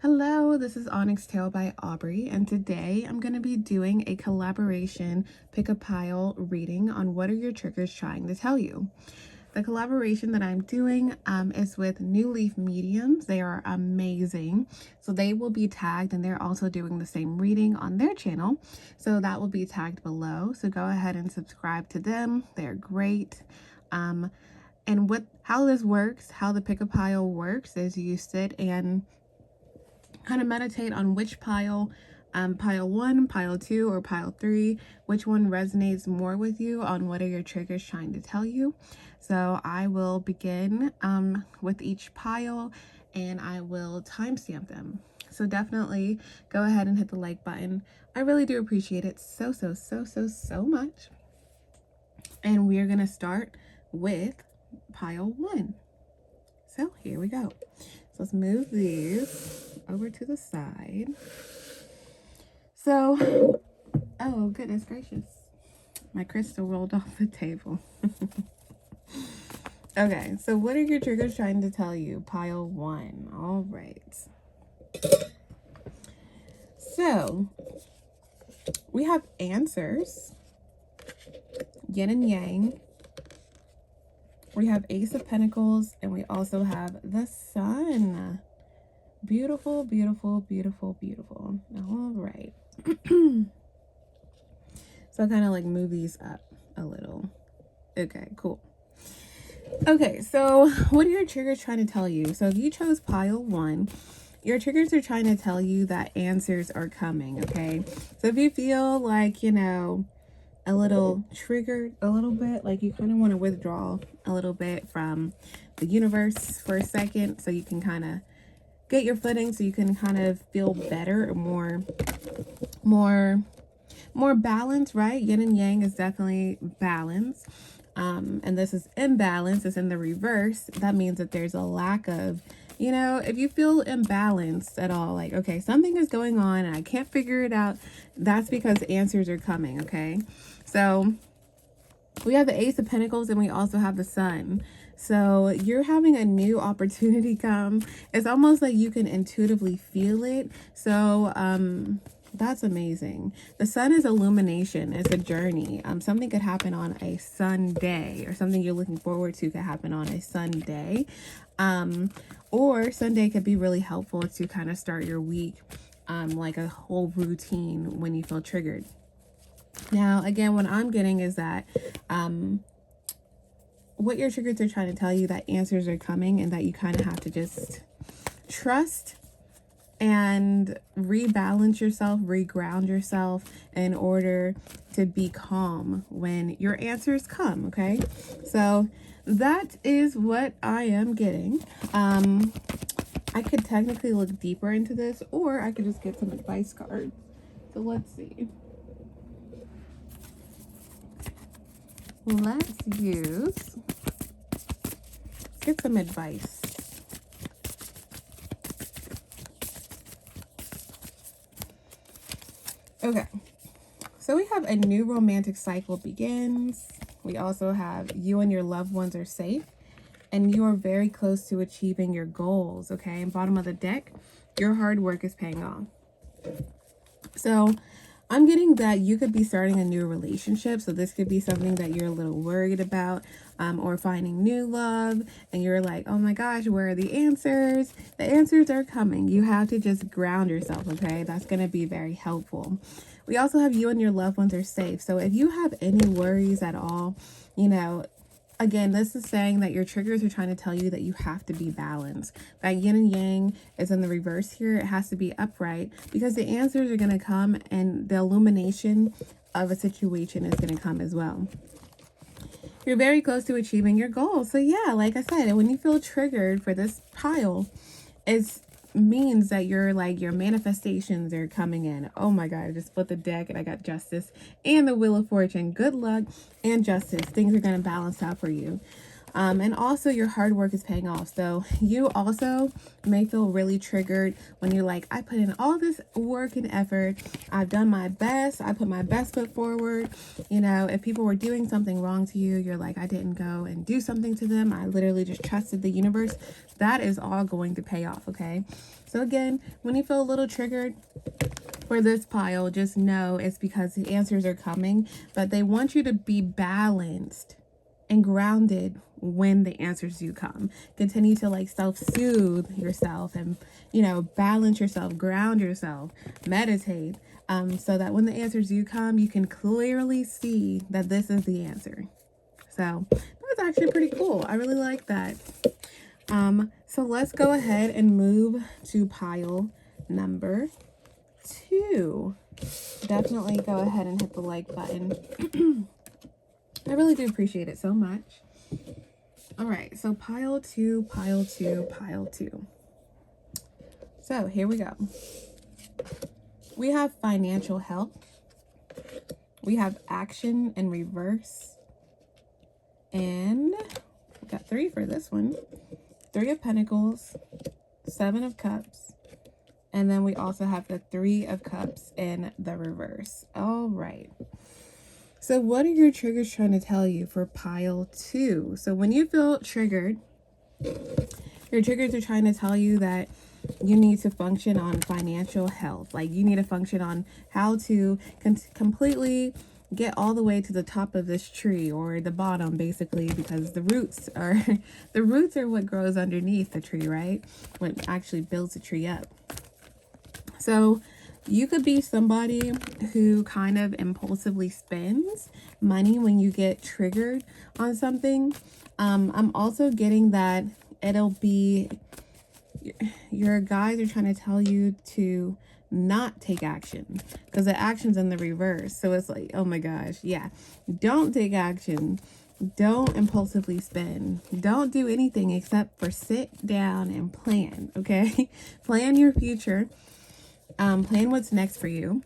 Hello, this is Onyx Tale by Aubrey, and today I'm going to be doing a collaboration pick a pile reading on what are your triggers trying to tell you. The collaboration that I'm doing is with New Leaf Mediums. They are amazing. So they will be tagged, and they're also doing the same reading on their channel. So that will be tagged below. So go ahead and subscribe to them. They're great. And how this works, how the pick a pile works is you sit and kind of meditate on which pile 1, pile 2, or pile 3, which one resonates more with you, on what are your triggers trying to tell you. So I will begin with each pile, and I will timestamp them. So definitely go ahead and hit the like button. I really do appreciate it so much. And we are going to start with pile 1. So here we go. So let's move these over to the side. So, oh goodness gracious, my crystal rolled off the table. Okay, so what are your triggers trying to tell you? Pile 1. All right. So we have answers, yin and yang. We have Ace of Pentacles, and we also have the Sun. Beautiful, beautiful, beautiful, beautiful. All right. So I kind of like move these up a little. Okay, cool. Okay, so what are your triggers trying to tell you? So if you chose pile 1, your triggers are trying to tell you that answers are coming, okay? So if you feel like, you know, a little triggered a little bit, like you kind of want to withdraw a little bit from the universe for a second so you can kind of get your footing, so you can kind of feel better, or more balance, right? Yin and yang is definitely balance. And this is imbalance, it's in the reverse. That means that there's a lack of, you know, if you feel imbalanced at all, like, okay, something is going on and I can't figure it out, that's because answers are coming, okay? So we have the Ace of Pentacles, and we also have the Sun. So you're having a new opportunity come. It's almost like you can intuitively feel it. So that's amazing. The Sun is illumination. It's a journey. Something could happen on a Sunday, or something you're looking forward to could happen on a Sunday. Or Sunday could be really helpful to kind of start your week, like a whole routine when you feel triggered. Now, again, what I'm getting is that what your triggers are trying to tell you, that answers are coming, and that you kind of have to just trust and rebalance yourself, reground yourself in order to be calm when your answers come, okay? So that is what I am getting. I could technically look deeper into this, or I could just get some advice cards. So let's see. Let's get some advice. Okay, so we have a new romantic cycle begins. We also have you and your loved ones are safe, and you are very close to achieving your goals, okay? And bottom of the deck, your hard work is paying off. So I'm getting that you could be starting a new relationship. So this could be something that you're a little worried about, or finding new love, and you're like, oh my gosh, where are the answers? The answers are coming. You have to just ground yourself, okay? That's going to be very helpful. We also have you and your loved ones are safe. So if you have any worries at all, you know, again, this is saying that your triggers are trying to tell you that you have to be balanced. That yin and yang is in the reverse here. It has to be upright, because the answers are going to come, and the illumination of a situation is going to come as well. You're very close to achieving your goals. So yeah, like I said, when you feel triggered for this pile, it means that your manifestations are coming in. Oh my God, I just split the deck and I got Justice and the Wheel of Fortune. Good luck and justice. Things are going to balance out for you. And also your hard work is paying off. So you also may feel really triggered when you're like, I put in all this work and effort. I've done my best. I put my best foot forward. You know, if people were doing something wrong to you, you're like, I didn't go and do something to them. I literally just trusted the universe. That is all going to pay off. Okay. So again, when you feel a little triggered for this pile, just know it's because the answers are coming, but they want you to be balanced and grounded when the answers do come. Continue to like self-soothe yourself and, you know, balance yourself, ground yourself, meditate, so that when the answers do come, you can clearly see that this is the answer. So that's actually pretty cool. I really like that. So let's go ahead and move to pile number 2. Definitely go ahead and hit the like button. I really do appreciate it so much. All right, so pile 2, pile 2, pile 2. So here we go. We have financial health. We have action and reverse. And we got 3 for this one. 3 of Pentacles, 7 of Cups, and then we also have the 3 of Cups in the reverse. All right. So what are your triggers trying to tell you for pile 2? So when you feel triggered, your triggers are trying to tell you that you need to function on financial health. Like you need to function on how to completely get all the way to the top of this tree, or the bottom basically, because the roots are what grows underneath the tree, right? What actually builds the tree up. So you could be somebody who kind of impulsively spends money when you get triggered on something. I'm also getting that it'll be your guides are trying to tell you to not take action, because the action's in the reverse. So it's like, oh my gosh, yeah, don't take action, don't impulsively spend, don't do anything except for sit down and plan. Okay. Plan your future, plan what's next for you.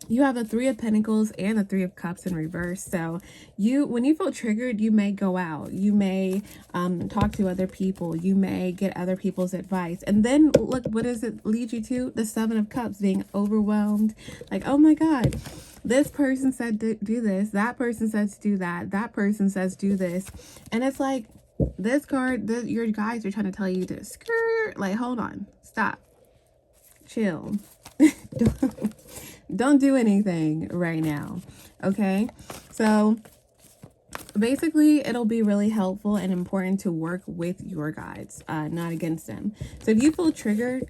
You have the 3 of Pentacles and the 3 of Cups in reverse. So when you feel triggered, you may go out. You may talk to other people. You may get other people's advice. And then look, what does it lead you to? The 7 of Cups, being overwhelmed. Like, oh my God, this person said to do this. That person says to do that. That person says do this. And it's like this card, your guides are trying to tell you to skirt. Like, hold on, stop, chill. Don't do anything right now. Okay. So basically it'll be really helpful and important to work with your guides, not against them. So if you feel triggered,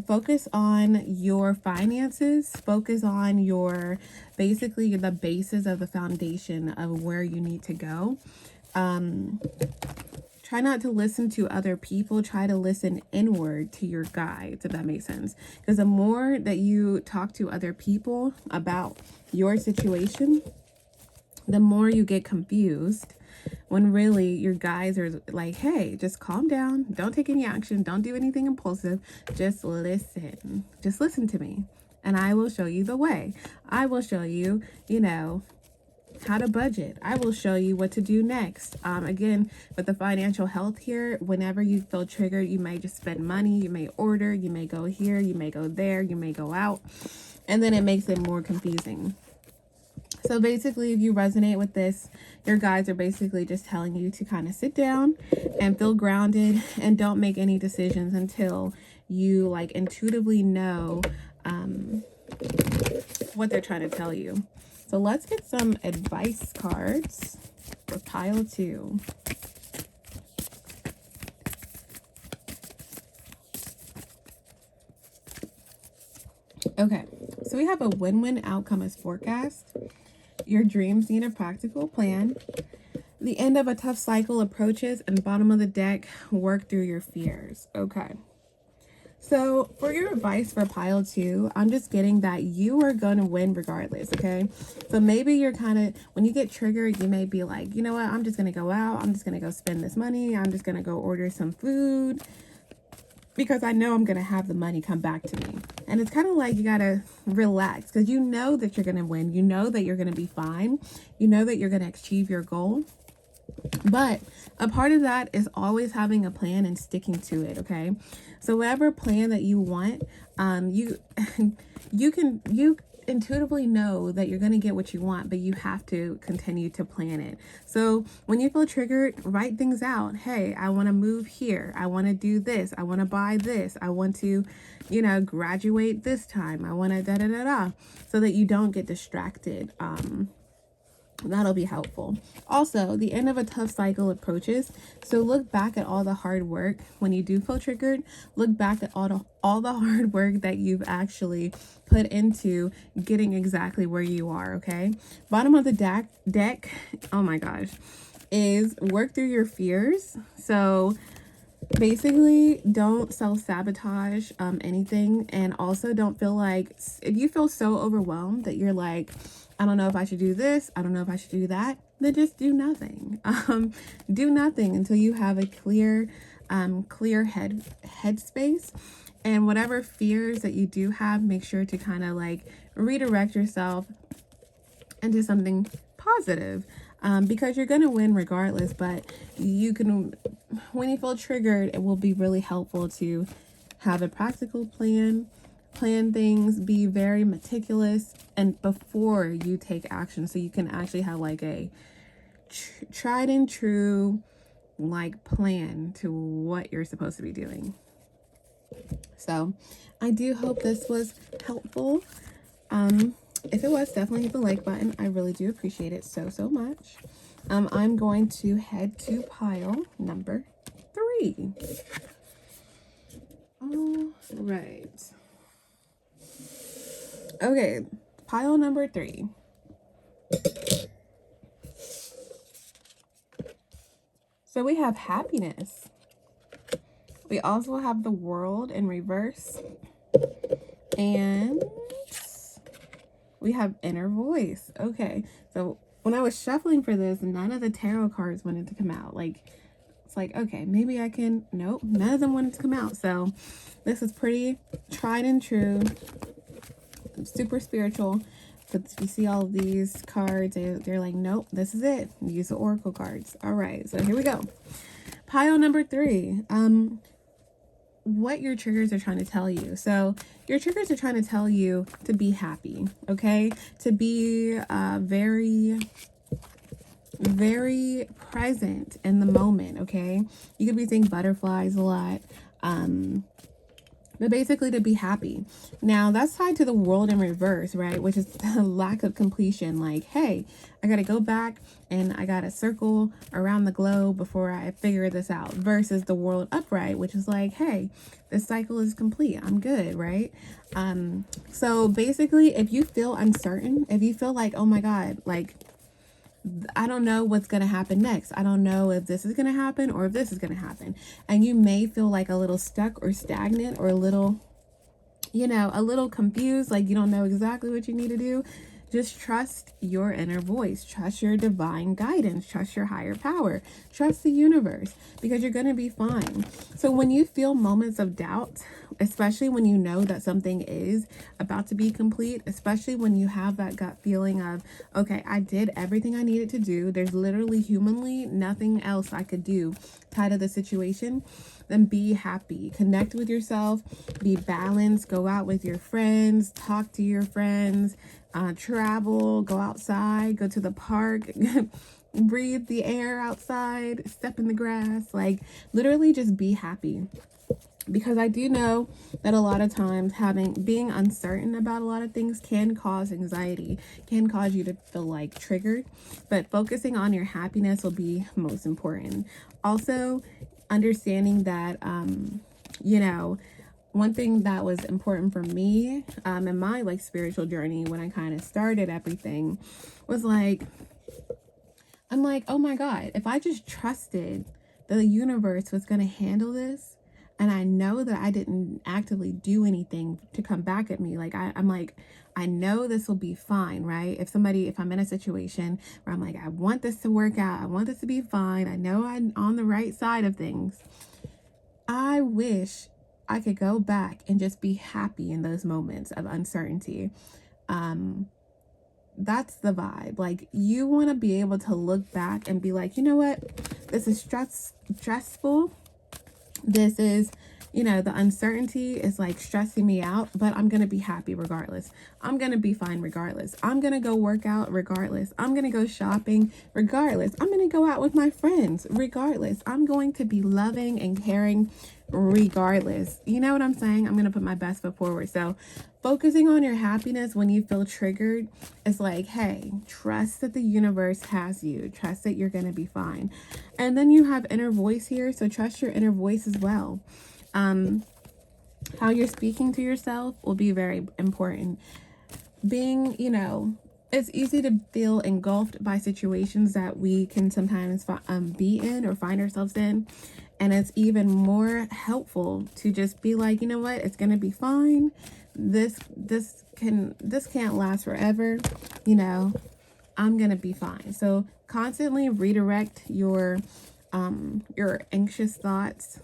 focus on your finances, focus on your, basically the basis of the foundation of where you need to go. Try not to listen to other people. Try to listen inward to your guides, if that makes sense. Because the more that you talk to other people about your situation, the more you get confused, when really your guides are like, hey, just calm down. Don't take any action. Don't do anything impulsive. Just listen. Just listen to me. And I will show you the way. I will show you, you know, how to budget. I will show you what to do next. Again, with the financial health here, whenever you feel triggered, you may just spend money, you may order, you may go here, you may go there, you may go out, and then it makes it more confusing. So basically, if you resonate with this, your guides are basically just telling you to kind of sit down and feel grounded, and don't make any decisions until you like intuitively know what they're trying to tell you. So let's get some advice cards for pile 2. Okay, so we have a win-win outcome as forecast. Your dreams need a practical plan. The end of a tough cycle approaches, and bottom of the deck, work through your fears. Okay. So for your advice for pile 2, I'm just getting that you are going to win regardless, okay? So maybe you're kind of, when you get triggered, you may be like, you know what, I'm just going to go out. I'm just going to go spend this money. I'm just going to go order some food because I know I'm going to have the money come back to me. And it's kind of like you got to relax, because you know that you're going to win. You know that you're going to be fine. You know that you're going to achieve your goal. But a part of that is always having a plan and sticking to it, okay? So whatever plan that you want, you you intuitively know that you're going to get what you want, but you have to continue to plan it. So when you feel triggered, write things out. Hey, I want to move here. I want to do this. I want to buy this. I want to, graduate this time. I want to da da da da, so that you don't get distracted. That'll be helpful. Also, the end of a tough cycle approaches. So look back at all the hard work when you do feel triggered. Look back at all the hard work that you've actually put into getting exactly where you are, okay? Bottom of the deck, oh my gosh, is work through your fears. So basically, don't self-sabotage anything, and also don't feel like, if you feel so overwhelmed that you're like, I don't know if I should do this, I don't know if I should do that, then just do nothing. Do nothing until you have a clear headspace. And whatever fears that you do have, make sure to kind of like redirect yourself into something positive, because you're going to win regardless. But you can, when you feel triggered, it will be really helpful to have a practical plan things, be very meticulous, and before you take action, so you can actually have like a tried and true like plan to what you're supposed to be doing. So I do hope this was helpful. If it was, definitely hit the like button. I really do appreciate it so much. I'm going to head to pile number 3. All right. Okay, pile number 3. So we have happiness. We also have the world in reverse. And we have inner voice. Okay, so when I was shuffling for this, none of the tarot cards wanted to come out. Like, it's like, okay, maybe I can, nope, none of them wanted to come out. So this is pretty tried and true, super spiritual. But you see all of these cards, they're like, nope, this is it. Use the oracle cards. All right, so here we go. Pile number 3. What your triggers are trying to tell you. So your triggers are trying to tell you to be happy, okay? To be very, very present in the moment, okay? You could be seeing butterflies a lot. But basically to be happy. Now that's tied to the world in reverse, right? Which is the lack of completion. Like, hey, I got to go back and I got to circle around the globe before I figure this out, versus the world upright, which is like, hey, this cycle is complete. I'm good, right? So basically, if you feel uncertain, if you feel like, oh my God, like, I don't know what's going to happen next. I don't know if this is going to happen or if this is going to happen. And you may feel like a little stuck or stagnant or a little, a little confused, like you don't know exactly what you need to do. Just trust your inner voice, trust your divine guidance, trust your higher power, trust the universe, because you're going to be fine. So when you feel moments of doubt, especially when you know that something is about to be complete, especially when you have that gut feeling of, okay, I did everything I needed to do, there's literally humanly nothing else I could do tied to the situation, then be happy. Connect with yourself, be balanced, go out with your friends, talk to your friends, travel, go outside, go to the park, breathe the air outside, step in the grass, like literally just be happy. Because I do know that a lot of times being uncertain about a lot of things can cause anxiety, can cause you to feel like triggered, but focusing on your happiness will be most important. Also, understanding that, one thing that was important for me in my like spiritual journey when I kind of started everything was like, I'm like, oh my God, if I just trusted that the universe was going to handle this, and I know that I didn't actively do anything to come back at me, like I'm like, I know this will be fine, right? If I'm in a situation where I'm like, I want this to work out, I want this to be fine, I know I'm on the right side of things, I wish I could go back and just be happy in those moments of uncertainty. that's the vibe. Like, you want to be able to look back and be like, you know what, this is stressful. This is, you know, the uncertainty is like stressing me out, but I'm going to be happy regardless. I'm going to be fine regardless. I'm going to go work out regardless. I'm going to go shopping regardless. I'm going to go out with my friends regardless. I'm going to be loving and caring regardless. You know what I'm saying? I'm going to put my best foot forward. So focusing on your happiness when you feel triggered is like, hey, trust that the universe has you. Trust that you're going to be fine. And then you have inner voice here. So trust your inner voice as well. How you're speaking to yourself will be very important. Being, you know, it's easy to feel engulfed by situations that we can sometimes be in or find ourselves in. And it's even more helpful to just be like, you know what, it's going to be fine. This can't last forever. You know, I'm going to be fine. So constantly redirect your anxious thoughts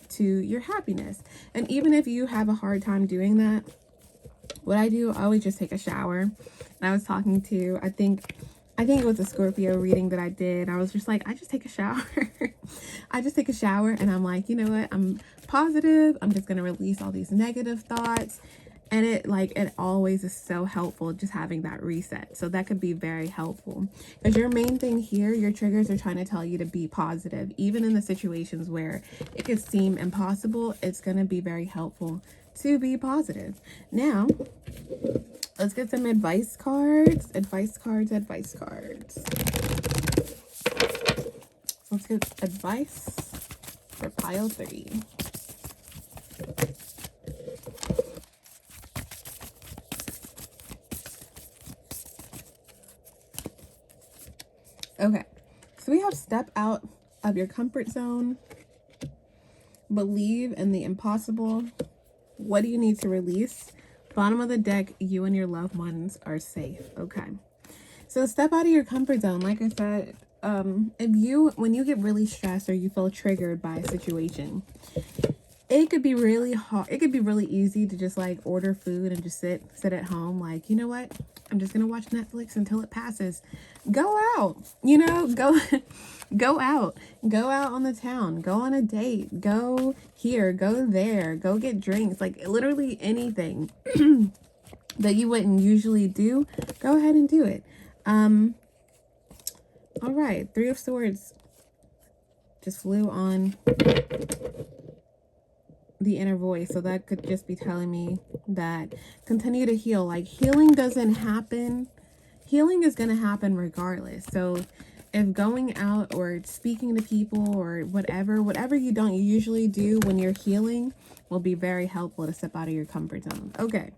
to your happiness. And even if you have a hard time doing that, what I do, I always just take a shower. And I was talking to, I think it was a Scorpio reading that I did. I was just like, I just take a shower. I just take a shower and I'm like, you know what? I'm positive. I'm just going to release all these negative thoughts. And it always is so helpful just having that reset. So that could be very helpful. Because your main thing here, your triggers are trying to tell you to be positive. Even in the situations where it could seem impossible, it's going to be very helpful to be positive. Now, let's get some advice cards. Advice cards. Let's get advice for pile 3. Okay, so we have step out of your comfort zone, believe in the impossible. What do you need to release? Bottom of the deck, you and your loved ones are safe. Okay, so step out of your comfort zone. Like I said, when you get really stressed or you feel triggered by a situation, it could be really hard. It could be really easy to just like order food and just sit at home. Like, you know what? I'm just going to watch Netflix until it passes. Go out, you know, go out on the town, go on a date, go here, go there, go get drinks, like literally anything that you wouldn't usually do. Go ahead and do it. All right. 3 of Swords just flew on the inner voice. So that could just be telling me that continue to heal. Like, healing doesn't happen. Healing is going to happen regardless. So if going out or speaking to people or whatever you don't usually do when you're healing will be very helpful to step out of your comfort zone. Okay.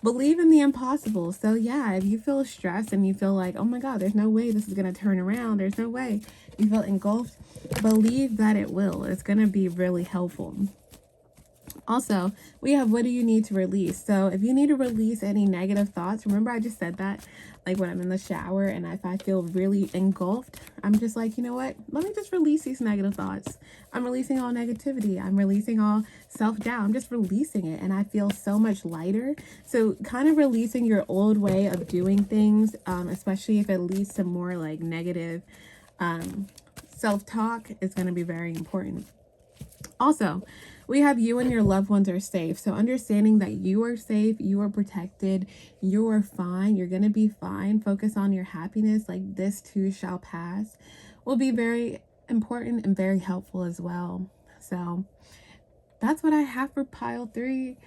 Believe in the impossible. So yeah, if you feel stressed and you feel like, oh my God, there's no way this is going to turn around. There's no way. You feel engulfed. Believe that it will. It's going to be really helpful. Also, we have, what do you need to release? So if you need to release any negative thoughts, remember I just said that, like when I'm in the shower and if I feel really engulfed, I'm just like, you know what? Let me just release these negative thoughts. I'm releasing all negativity. I'm releasing all self-doubt. I'm just releasing it and I feel so much lighter. So kind of releasing your old way of doing things, especially if it leads to more like negative self-talk, is going to be very important. Also, we have you and your loved ones are safe. So understanding that you are safe, you are protected, you are fine, you're going to be fine. Focus on your happiness, like this too shall pass, will be very important and very helpful as well. So that's what I have for pile 3.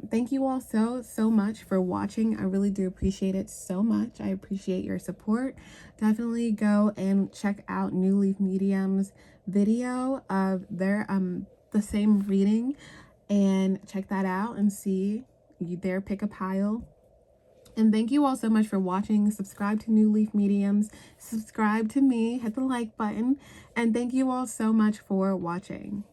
Thank you all so much for watching. I really do appreciate it so much. I appreciate your support. Definitely go and check out New Leaf Medium's video of their the same reading and check that out and see their pick a pile. And thank you all so much for watching. Subscribe to New Leaf Mediums, subscribe to me, hit the like button, and thank you all so much for watching.